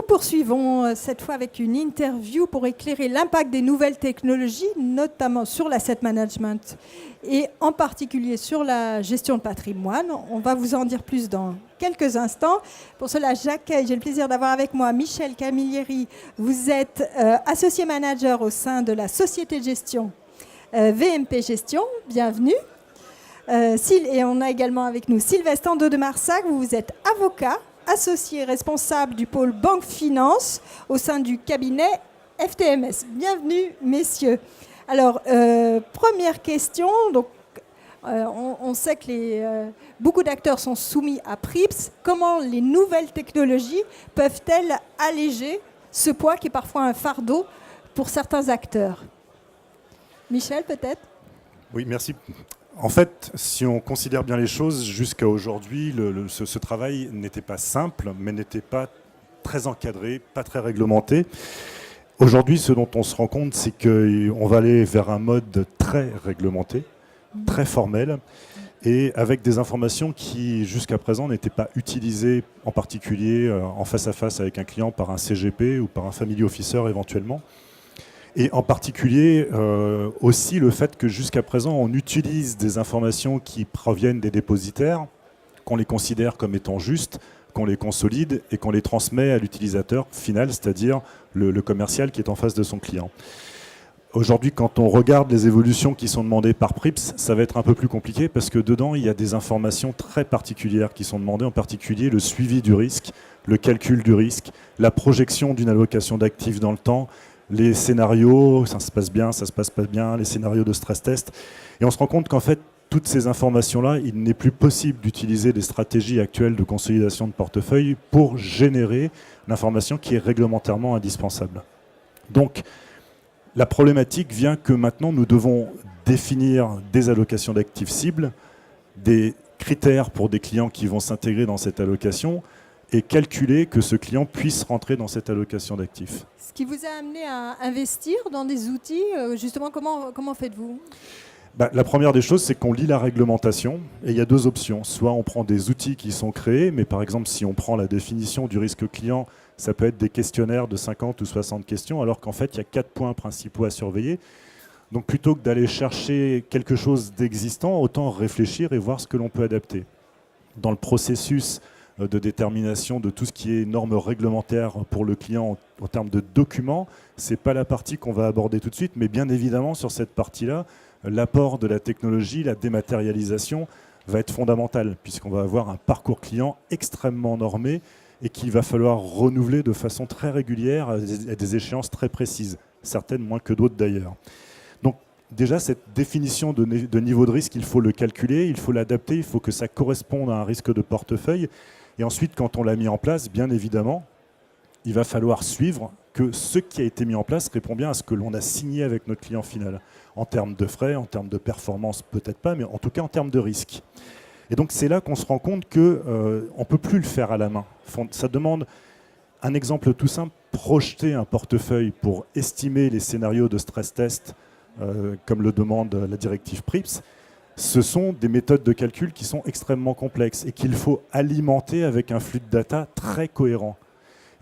poursuivons cette fois avec une interview pour éclairer l'impact des nouvelles technologies, notamment sur l'asset management et en particulier sur la gestion de patrimoine. On va vous en dire plus dans quelques instants. Pour cela, j'accueille, j'ai le plaisir d'avoir avec moi Michel Camilleri. Vous êtes associé manager au sein de la société de gestion VMP Gestion. Bienvenue. Et on a également avec nous Sylvestre Ando de Marsac. Vous êtes avocat, associé responsable du pôle Banque Finance au sein du cabinet FTMS. Bienvenue, messieurs. Alors, première question. Donc, on sait que beaucoup d'acteurs sont soumis à PRIIPs. Comment les nouvelles technologies peuvent-elles alléger ce poids qui est parfois un fardeau pour certains acteurs? Michel, peut-être? Oui, merci. En fait, si on considère bien les choses, jusqu'à aujourd'hui, ce travail n'était pas simple, mais n'était pas très encadré, pas très réglementé. Aujourd'hui, ce dont on se rend compte, c'est qu'on va aller vers un mode très réglementé, très formel, et avec des informations qui, jusqu'à présent, n'étaient pas utilisées, en particulier en face à face avec un client par un CGP ou par un family officer éventuellement. Et en particulier aussi le fait que jusqu'à présent, on utilise des informations qui proviennent des dépositaires, qu'on les considère comme étant justes, qu'on les consolide et qu'on les transmet à l'utilisateur final, c'est-à-dire le commercial qui est en face de son client. Aujourd'hui, quand on regarde les évolutions qui sont demandées par PRIIPs, ça va être un peu plus compliqué parce que dedans, il y a des informations très particulières qui sont demandées, en particulier le suivi du risque, le calcul du risque, la projection d'une allocation d'actifs dans le temps, les scénarios, ça se passe bien, ça se passe pas bien, les scénarios de stress test. Et on se rend compte qu'en fait, toutes ces informations-là, il n'est plus possible d'utiliser les stratégies actuelles de consolidation de portefeuille pour générer l'information qui est réglementairement indispensable. Donc, la problématique vient que maintenant, nous devons définir des allocations d'actifs cibles, des critères pour des clients qui vont s'intégrer dans cette allocation, et calculer que ce client puisse rentrer dans cette allocation d'actifs. Ce qui vous a amené à investir dans des outils, justement, comment faites-vous ? La première des choses, c'est qu'on lit la réglementation et il y a deux options. Soit on prend des outils qui sont créés, mais par exemple, si on prend la définition du risque client, ça peut être des questionnaires de 50 ou 60 questions, alors qu'en fait, il y a 4 points principaux à surveiller. Donc plutôt que d'aller chercher quelque chose d'existant, autant réfléchir et voir ce que l'on peut adapter. Dans le processus de détermination de tout ce qui est normes réglementaires pour le client en termes de documents, ce n'est pas la partie qu'on va aborder tout de suite, mais bien évidemment sur cette partie-là, l'apport de la technologie, la dématérialisation va être fondamental, puisqu'on va avoir un parcours client extrêmement normé et qu'il va falloir renouveler de façon très régulière à des échéances très précises, certaines moins que d'autres d'ailleurs. Donc déjà, cette définition de niveau de risque, il faut le calculer, il faut l'adapter, il faut que ça corresponde à un risque de portefeuille. Et ensuite, quand on l'a mis en place, bien évidemment, il va falloir suivre que ce qui a été mis en place répond bien à ce que l'on a signé avec notre client final. En termes de frais, en termes de performance, peut-être pas, mais en tout cas en termes de risque. Et donc c'est là qu'on se rend compte qu'on ne peut plus le faire à la main. Ça demande un exemple tout simple, projeter un portefeuille pour estimer les scénarios de stress test, comme le demande la directive PRIIPs. Ce sont des méthodes de calcul qui sont extrêmement complexes et qu'il faut alimenter avec un flux de data très cohérent.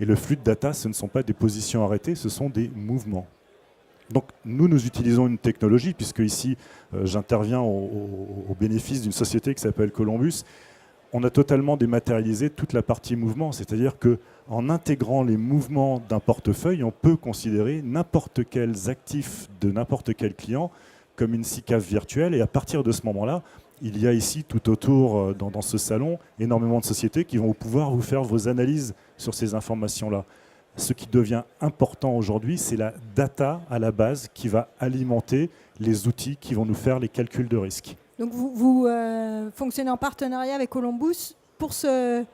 Et le flux de data, ce ne sont pas des positions arrêtées, ce sont des mouvements. Donc nous utilisons une technologie, puisque ici j'interviens au bénéfice d'une société qui s'appelle Columbus. On a totalement dématérialisé toute la partie mouvement, c'est-à-dire qu'en intégrant les mouvements d'un portefeuille, on peut considérer n'importe quels actifs de n'importe quel client comme une SICAV virtuelle, et à partir de ce moment-là, il y a ici tout autour dans ce salon énormément de sociétés qui vont pouvoir vous faire vos analyses sur ces informations-là. Ce qui devient important aujourd'hui, c'est la data à la base qui va alimenter les outils qui vont nous faire les calculs de risque. Donc vous fonctionnez en partenariat avec Columbus pour cette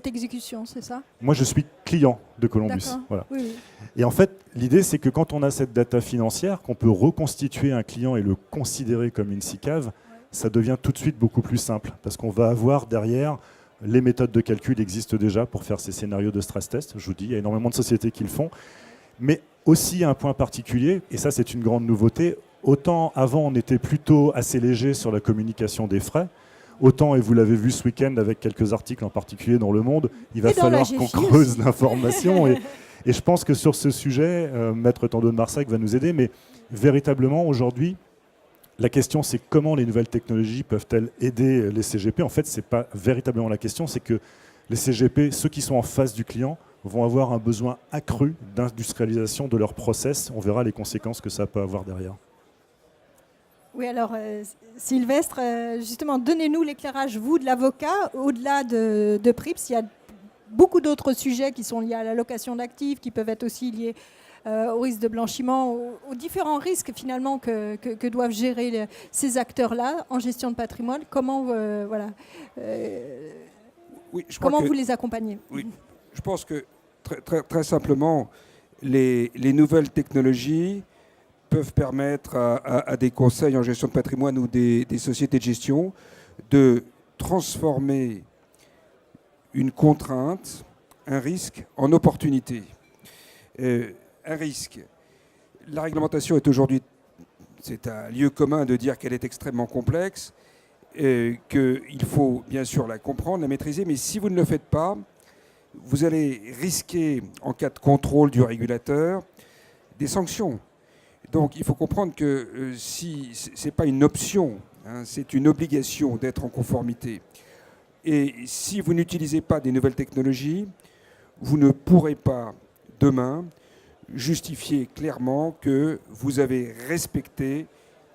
exécution, c'est ça? Moi, je suis client de Columbus. Voilà. Oui, oui. Et en fait, l'idée, c'est que quand on a cette data financière, qu'on peut reconstituer un client et le considérer comme une SICAV, ça devient tout de suite beaucoup plus simple. Parce qu'on va avoir derrière, les méthodes de calcul existent déjà pour faire ces scénarios de stress test. Je vous dis, il y a énormément de sociétés qui le font. Mais aussi un point particulier, et ça c'est une grande nouveauté, autant avant on était plutôt assez léger sur la communication des frais, autant, et vous l'avez vu ce week-end avec quelques articles en particulier dans Le Monde, il va falloir qu'on creuse l'information. Et je pense que sur ce sujet, Maître Tando de Marsac va nous aider, mais véritablement aujourd'hui, la question c'est comment les nouvelles technologies peuvent-elles aider les CGP. En fait, ce n'est pas véritablement la question, c'est que les CGP, ceux qui sont en face du client, vont avoir un besoin accru d'industrialisation de leur process. On verra les conséquences que ça peut avoir derrière. Oui, alors Sylvestre, justement, donnez-nous l'éclairage, vous, de l'avocat, au-delà de PRIPS. Il y a beaucoup d'autres sujets qui sont liés à la location d'actifs, qui peuvent être aussi liés au risque de blanchiment, aux différents risques finalement que doivent gérer ces acteurs-là en gestion de patrimoine. Comment, comment vous les accompagnez? Oui, je pense que très simplement, les nouvelles technologies peuvent permettre à des conseils en gestion de patrimoine ou des sociétés de gestion de transformer une contrainte, un risque, en opportunité. Un risque. La réglementation est aujourd'hui, c'est un lieu commun de dire qu'elle est extrêmement complexe, qu'il faut bien sûr la comprendre, la maîtriser, mais si vous ne le faites pas, vous allez risquer, en cas de contrôle du régulateur, des sanctions. Donc il faut comprendre que si ce n'est pas une option, hein, c'est une obligation d'être en conformité. Et si vous n'utilisez pas des nouvelles technologies, vous ne pourrez pas, demain, justifier clairement que vous avez respecté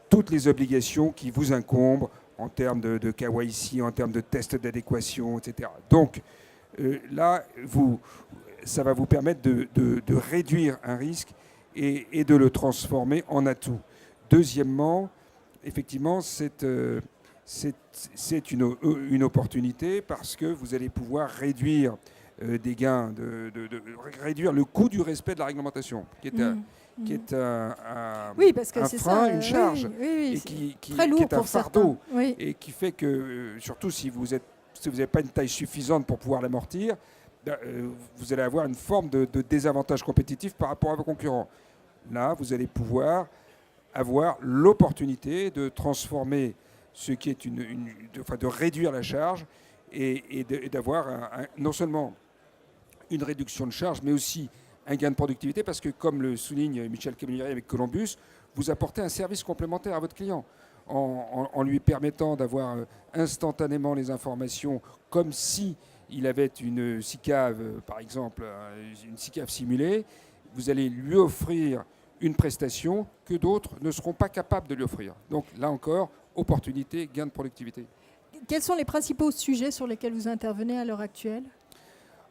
toutes les obligations qui vous incombent en termes de KYC, en termes de tests d'adéquation, etc. Donc là, ça va vous permettre de réduire un risque et de le transformer en atout. Deuxièmement, effectivement, c'est une opportunité parce que vous allez pouvoir réduire des gains, réduire le coût du respect de la réglementation, qui est un frein, une charge, et qui est un fardeau, et qui fait que, surtout si vous n'avez pas une taille suffisante pour pouvoir l'amortir, vous allez avoir une forme de désavantage compétitif par rapport à vos concurrents. Là, vous allez pouvoir avoir l'opportunité de transformer ce qui est de réduire la charge et d'avoir non seulement une réduction de charge, mais aussi un gain de productivité, parce que, comme le souligne Michel Camilleri avec Columbus, vous apportez un service complémentaire à votre client en lui permettant d'avoir instantanément les informations, comme si il avait une SICAV, par exemple, une SICAV simulée. Vous allez lui offrir une prestation que d'autres ne seront pas capables de lui offrir. Donc là encore, opportunité, gain de productivité. Quels sont les principaux sujets sur lesquels vous intervenez à l'heure actuelle ?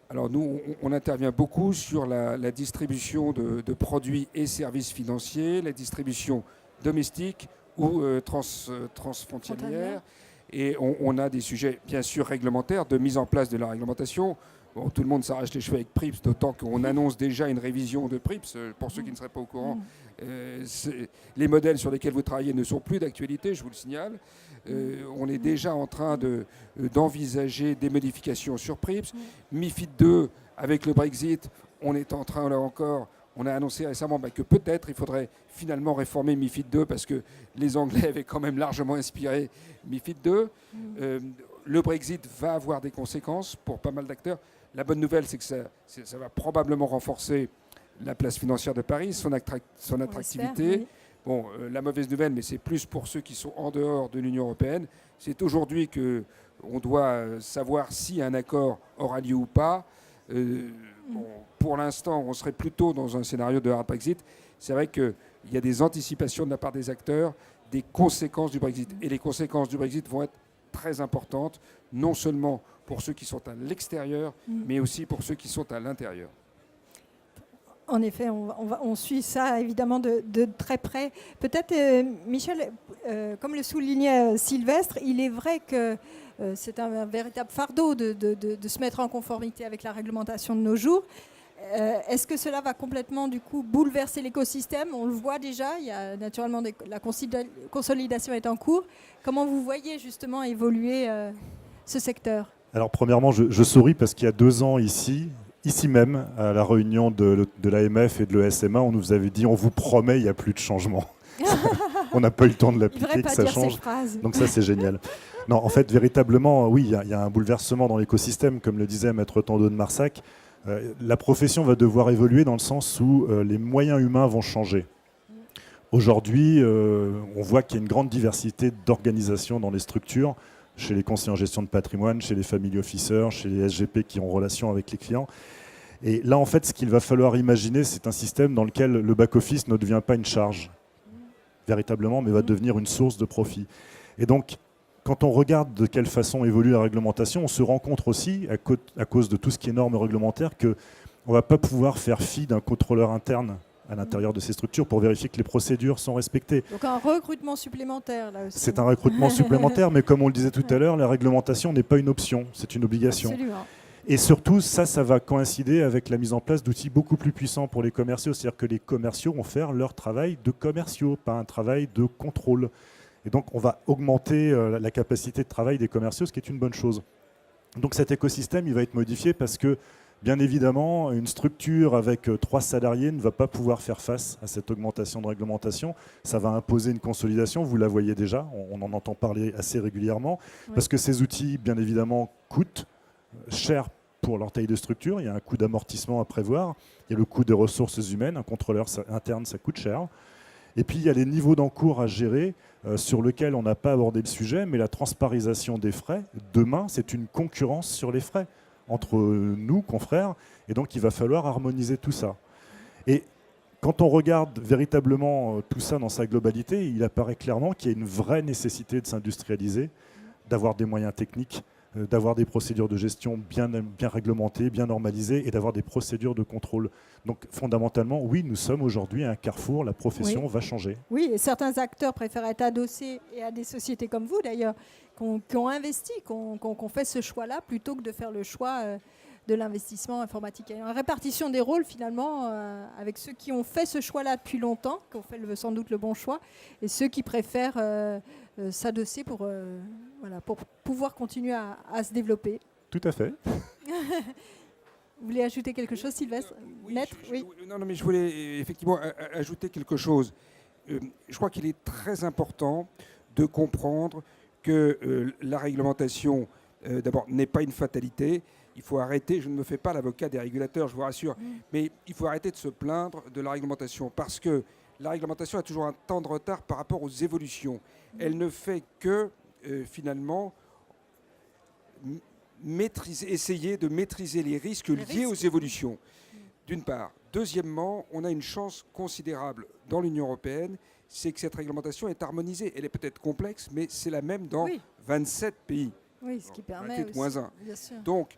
Alors nous, on intervient beaucoup sur la distribution de produits et services financiers, la distribution domestique ou transfrontalière. Et on a des sujets, bien sûr, réglementaires, de mise en place de la réglementation. Bon, tout le monde s'arrache les cheveux avec PRIPS, d'autant qu'on annonce déjà une révision de PRIPS. Pour ceux qui ne seraient pas au courant, les modèles sur lesquels vous travaillez ne sont plus d'actualité, je vous le signale. On est déjà en train d'envisager des modifications sur PRIPS. MiFID II, avec le Brexit, on est en train, là encore, on a annoncé récemment que peut-être il faudrait finalement réformer MiFID II parce que les Anglais avaient quand même largement inspiré MiFID II. Le Brexit va avoir des conséquences pour pas mal d'acteurs. La bonne nouvelle, c'est que ça va probablement renforcer la place financière de Paris, son attractivité. Oui. Bon, la mauvaise nouvelle, mais c'est plus pour ceux qui sont en dehors de l'Union européenne, c'est aujourd'hui qu'on doit savoir si un accord aura lieu ou pas. Pour l'instant, on serait plutôt dans un scénario de hard Brexit. C'est vrai qu'il y a des anticipations de la part des acteurs des conséquences du Brexit. Et les conséquences du Brexit vont être très importantes, non seulement pour ceux qui sont à l'extérieur, mais aussi pour ceux qui sont à l'intérieur. En effet, on suit ça évidemment de très près. Peut-être, Michel, comme le soulignait Sylvestre, il est vrai que c'est un véritable fardeau de se mettre en conformité avec la réglementation de nos jours. Est-ce que cela va complètement du coup bouleverser l'écosystème ? On le voit déjà, il y a naturellement la consolidation est en cours. Comment vous voyez justement évoluer ce secteur ? Alors premièrement, je souris parce qu'il y a 2 ans ici même, à la réunion de l'AMF et de l'ESMA, on nous avait dit on vous promet, il n'y a plus de changement. On n'a pas eu le temps de l'appliquer, que ça change. Donc ça, c'est génial. Non, en fait, véritablement, oui, il y a un bouleversement dans l'écosystème, comme le disait Maître Tando de Marsac. La profession va devoir évoluer dans le sens où les moyens humains vont changer. Aujourd'hui, on voit qu'il y a une grande diversité d'organisations dans les structures, chez les conseillers en gestion de patrimoine, chez les family officers, chez les SGP qui ont relation avec les clients. Et là, en fait, ce qu'il va falloir imaginer, c'est un système dans lequel le back-office ne devient pas une charge, véritablement, mais va devenir une source de profit. Et donc, quand on regarde de quelle façon évolue la réglementation, on se rend compte aussi, à cause de tout ce qui est normes réglementaires, qu'on ne va pas pouvoir faire fi d'un contrôleur interne à l'intérieur de ces structures pour vérifier que les procédures sont respectées. Donc un recrutement supplémentaire, là aussi. C'est un recrutement supplémentaire, mais comme on le disait tout à l'heure, la réglementation n'est pas une option, c'est une obligation. Absolument. Et surtout, ça va coïncider avec la mise en place d'outils beaucoup plus puissants pour les commerciaux. C'est-à-dire que les commerciaux vont faire leur travail de commerciaux, pas un travail de contrôle. Et donc, on va augmenter la capacité de travail des commerciaux, ce qui est une bonne chose. Donc cet écosystème, il va être modifié parce que, bien évidemment, une structure avec 3 salariés ne va pas pouvoir faire face à cette augmentation de réglementation. Ça va imposer une consolidation, vous la voyez déjà, on en entend parler assez régulièrement, parce que ces outils, bien évidemment, coûtent cher pour leur taille de structure. Il y a un coût d'amortissement à prévoir, il y a le coût des ressources humaines, un contrôleur interne, ça coûte cher. Et puis, il y a les niveaux d'encours à gérer sur lesquels on n'a pas abordé le sujet, mais la transparisation des frais, demain, c'est une concurrence sur les frais entre nous, confrères, et donc il va falloir harmoniser tout ça. Et quand on regarde véritablement tout ça dans sa globalité, il apparaît clairement qu'il y a une vraie nécessité de s'industrialiser, d'avoir des moyens techniques, d'avoir des procédures de gestion bien réglementées, bien normalisées, et d'avoir des procédures de contrôle. Donc fondamentalement, oui, nous sommes aujourd'hui à un carrefour, la profession va changer. Oui, et certains acteurs préfèrent être adossés, et à des sociétés comme vous d'ailleurs, qui ont investi, qui ont fait ce choix-là, plutôt que de faire le choix de l'investissement informatique. Il y a une répartition des rôles finalement, avec ceux qui ont fait ce choix-là depuis longtemps, qui ont fait sans doute le bon choix, et ceux qui préfèrent s'adosser pour pouvoir continuer à se développer. Tout à fait. Vous voulez ajouter quelque chose, Sylvestre? Non, mais je voulais effectivement ajouter quelque chose. Je crois qu'il est très important de comprendre que la réglementation, d'abord, n'est pas une fatalité. Il faut arrêter, je ne me fais pas l'avocat des régulateurs, je vous rassure, mais il faut arrêter de se plaindre de la réglementation, parce que la réglementation a toujours un temps de retard par rapport aux évolutions. Elle ne fait que, finalement, essayer de maîtriser les risques liés aux évolutions, d'une part. Deuxièmement, on a une chance considérable dans l'Union européenne, c'est que cette réglementation est harmonisée. Elle est peut-être complexe, mais c'est la même dans 27 pays. Oui, ce qui permet aussi, -1. bien sûr. Donc,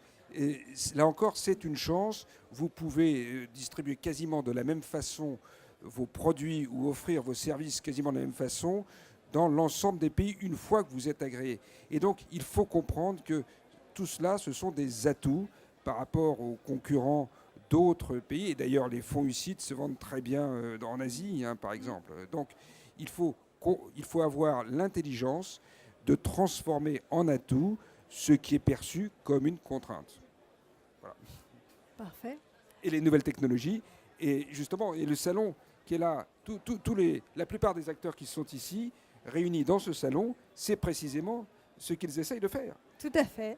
là encore, c'est une chance. Vous pouvez distribuer quasiment de la même façon vos produits ou offrir vos services quasiment de la même façon dans l'ensemble des pays une fois que vous êtes agréé. Et donc, il faut comprendre que tout cela, ce sont des atouts par rapport aux concurrents d'autres pays. Et d'ailleurs, les fonds UCITS se vendent très bien en Asie, par exemple. Donc, il faut avoir l'intelligence de transformer en atout ce qui est perçu comme une contrainte. Voilà. Parfait. Et les nouvelles technologies, et justement, et le salon qui est là, la plupart des acteurs qui sont ici, réunis dans ce salon, c'est précisément ce qu'ils essayent de faire. Tout à fait.